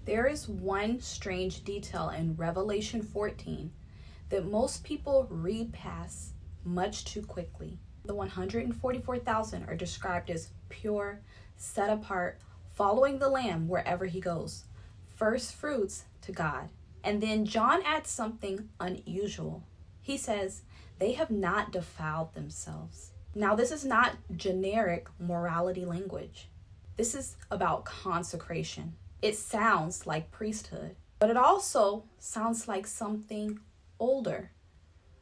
There is one strange detail in Revelation 14 that most people read past much too quickly. The 144,000 are described as pure, set apart, following the Lamb wherever he goes. First fruits to God. And then John adds something unusual. He says, they have not defiled themselves. Now, this is not generic morality language. This is about consecration. It sounds like priesthood, but it also sounds like something older,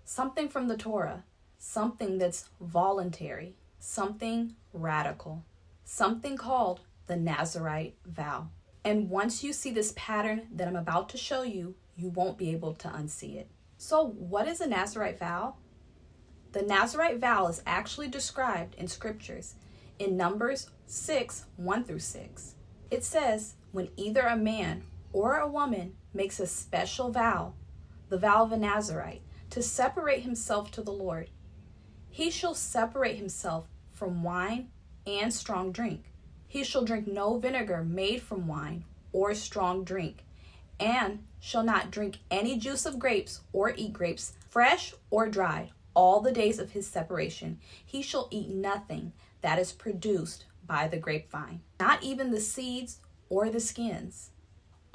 something from the Torah, something that's voluntary, something radical, something called the Nazarite vow. And once you see this pattern that I'm about to show you, you won't be able to unsee it. So what is a Nazarite vow? The Nazarite vow is actually described in scriptures in Numbers 6, 1-6. It says, when either a man or a woman makes a special vow, the vow of a Nazarite, to separate himself to the Lord, he shall separate himself from wine and strong drink. He shall drink no vinegar made from wine or strong drink, and shall not drink any juice of grapes or eat grapes, fresh or dried, all the days of his separation. He shall eat nothing that is produced by the grapevine, not even the seeds or the skins.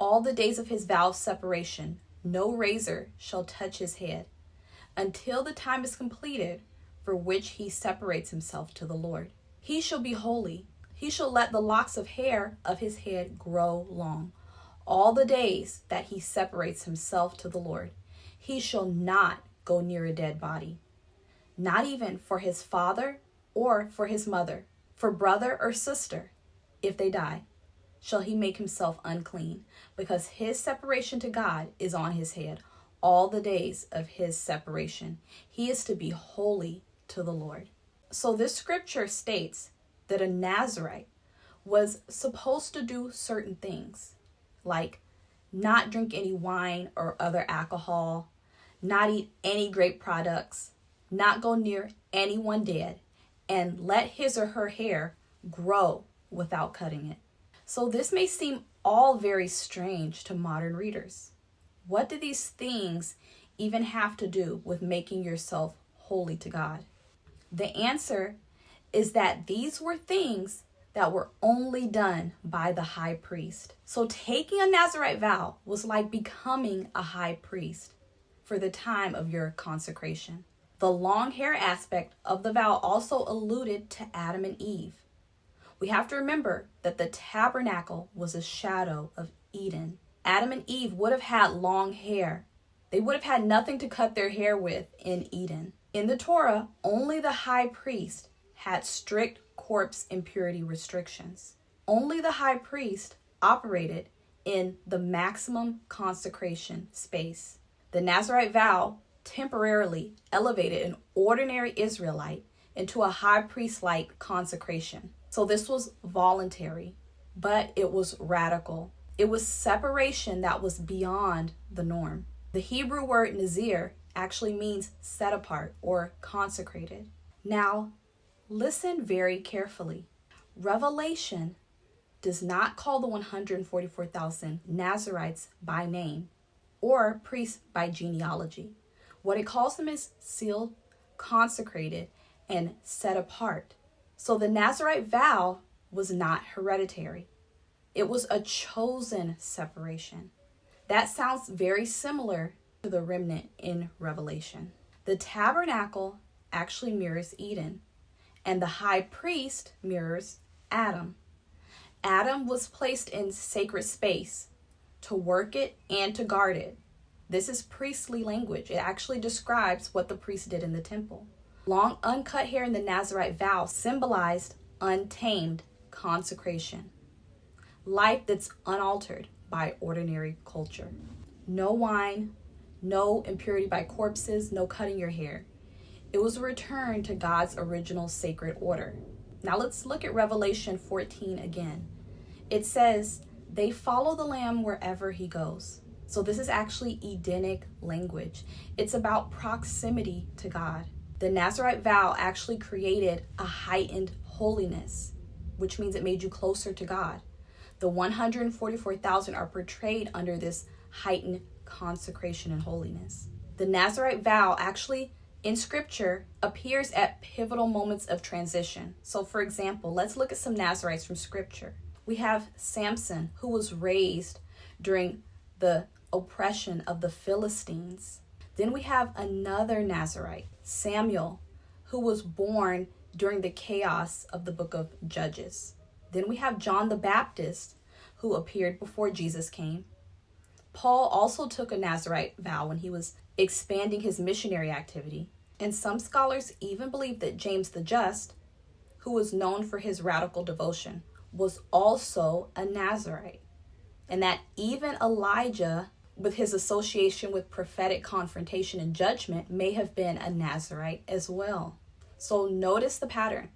All the days of his vow of separation, no razor shall touch his head, until the time is completed for which he separates himself to the Lord. He shall be holy. He shall let the locks of hair of his head grow long, all the days that he separates himself to the Lord. He shall not go near a dead body, not even for his father or for his mother, for brother or sister, if they die, shall he make himself unclean, because his separation to God is on his head all the days of his separation. He is to be holy to the Lord. So this scripture states that a Nazarite was supposed to do certain things, like not drink any wine or other alcohol, not eat any grape products, not go near anyone dead, and let his or her hair grow without cutting it. So this may seem all very strange to modern readers. What do these things even have to do with making yourself holy to God? The answer is that these were things that were only done by the high priest. So taking a Nazarite vow was like becoming a high priest for the time of your consecration. The long hair aspect of the vow also alluded to Adam and Eve. We have to remember that the tabernacle was a shadow of Eden. Adam and Eve would have had long hair. They would have had nothing to cut their hair with in Eden. In the Torah, only the high priest had strict corpse impurity restrictions. Only the high priest operated in the maximum consecration space. The Nazarite vow temporarily elevated an ordinary Israelite into a high priest-like consecration. So this was voluntary, but it was radical. It was separation that was beyond the norm. The Hebrew word Nazir actually means set apart or consecrated. Now, listen very carefully. Revelation does not call the 144,000 Nazarites by name or priests by genealogy. What it calls them is sealed, consecrated, and set apart. So the Nazarite vow was not hereditary. It was a chosen separation. That sounds very similar to the remnant in Revelation. The tabernacle actually mirrors Eden, and the high priest mirrors Adam. Adam was placed in sacred space to work it and to guard it. This is priestly language. It actually describes what the priest did in the temple. Long uncut hair in the Nazarite vow symbolized untamed consecration, life that's unaltered by ordinary culture. No wine, no impurity by corpses, no cutting your hair. It was a return to God's original sacred order. Now let's look at Revelation 14 again. It says, they follow the Lamb wherever he goes. So this is actually Edenic language. It's about proximity to God. The Nazarite vow actually created a heightened holiness, which means it made you closer to God. The 144,000 are portrayed under this heightened consecration and holiness. The Nazarite vow actually in scripture appears at pivotal moments of transition. So for example, let's look at some Nazarites from scripture. We have Samson, who was raised during the oppression of the Philistines. Then we have another Nazarite, Samuel, who was born during the chaos of the book of Judges. Then we have John the Baptist, who appeared before Jesus came. Paul also took a Nazarite vow when he was expanding his missionary activity. And some scholars even believe that James the Just, who was known for his radical devotion, was also a Nazarite. And that even Elijah, with his association with prophetic confrontation and judgment, may have been a Nazarite as well. So notice the pattern.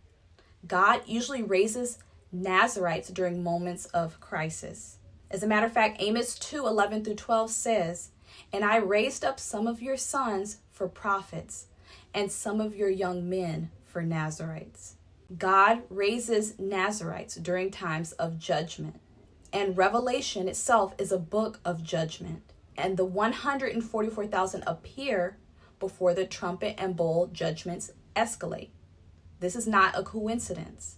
God usually raises Nazarites during moments of crisis. As a matter of fact, Amos 2:11-12 says, "And I raised up some of your sons for prophets, and some of your young men for Nazarites." God raises Nazarites during times of judgment. And Revelation itself is a book of judgment. And the 144,000 appear before the trumpet and bowl judgments escalate. This is not a coincidence.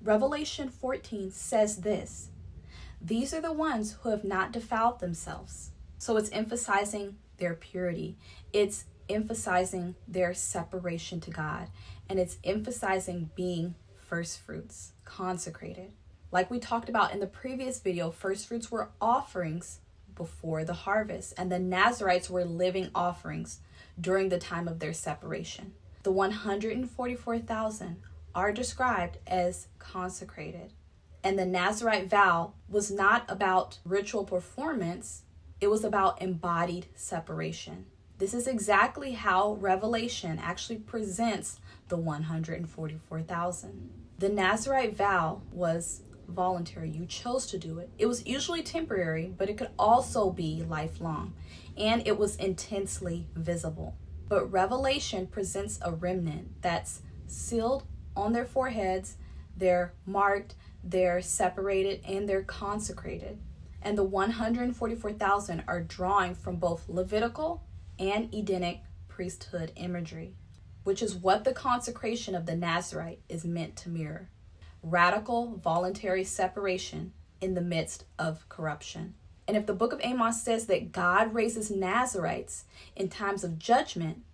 Revelation 14 says this: "These are the ones who have not defiled themselves." So it's emphasizing their purity. It's emphasizing their separation to God. And it's emphasizing being firstfruits, consecrated. Like we talked about in the previous video, firstfruits were offerings before the harvest, and the Nazarites were living offerings during the time of their separation. The 144,000 are described as consecrated. And the Nazarite vow was not about ritual performance, it was about embodied separation. This is exactly how Revelation actually presents the 144,000. The Nazarite vow was voluntary. You chose to do it. It was usually temporary, but it could also be lifelong, and it was intensely visible. But Revelation presents a remnant that's sealed on their foreheads, they're marked, they're separated, and they're consecrated. And the 144,000 are drawing from both Levitical and Edenic priesthood imagery, which is what the consecration of the Nazarite is meant to mirror. Radical, voluntary separation in the midst of corruption. And if the book of Amos says that God raises Nazarites in times of judgment,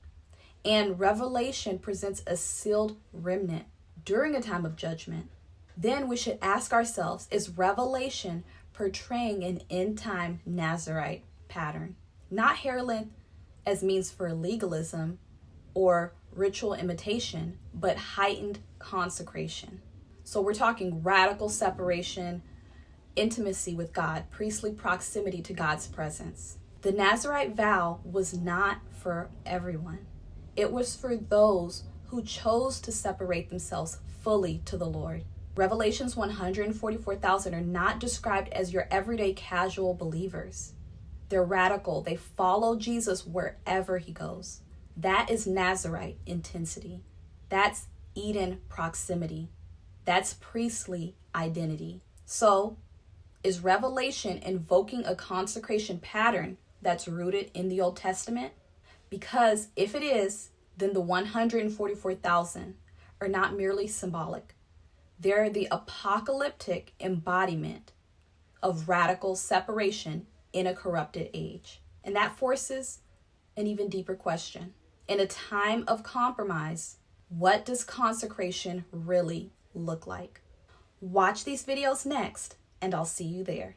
and Revelation presents a sealed remnant during a time of judgment, then we should ask ourselves, is Revelation portraying an end-time Nazarite pattern? Not hair length as means for legalism or ritual imitation, but heightened consecration. So we're talking radical separation, intimacy with God, priestly proximity to God's presence. The Nazarite vow was not for everyone. It was for those who chose to separate themselves fully to the Lord. Revelation's 144,000 are not described as your everyday casual believers. They're radical. They follow Jesus wherever he goes. That is Nazarite intensity. That's Eden proximity. That's priestly identity. So, is Revelation invoking a consecration pattern that's rooted in the Old Testament? Because if it is, then the 144,000 are not merely symbolic. They're the apocalyptic embodiment of radical separation in a corrupted age. And that forces an even deeper question. In a time of compromise, what does consecration really look like? Watch these videos next, and I'll see you there.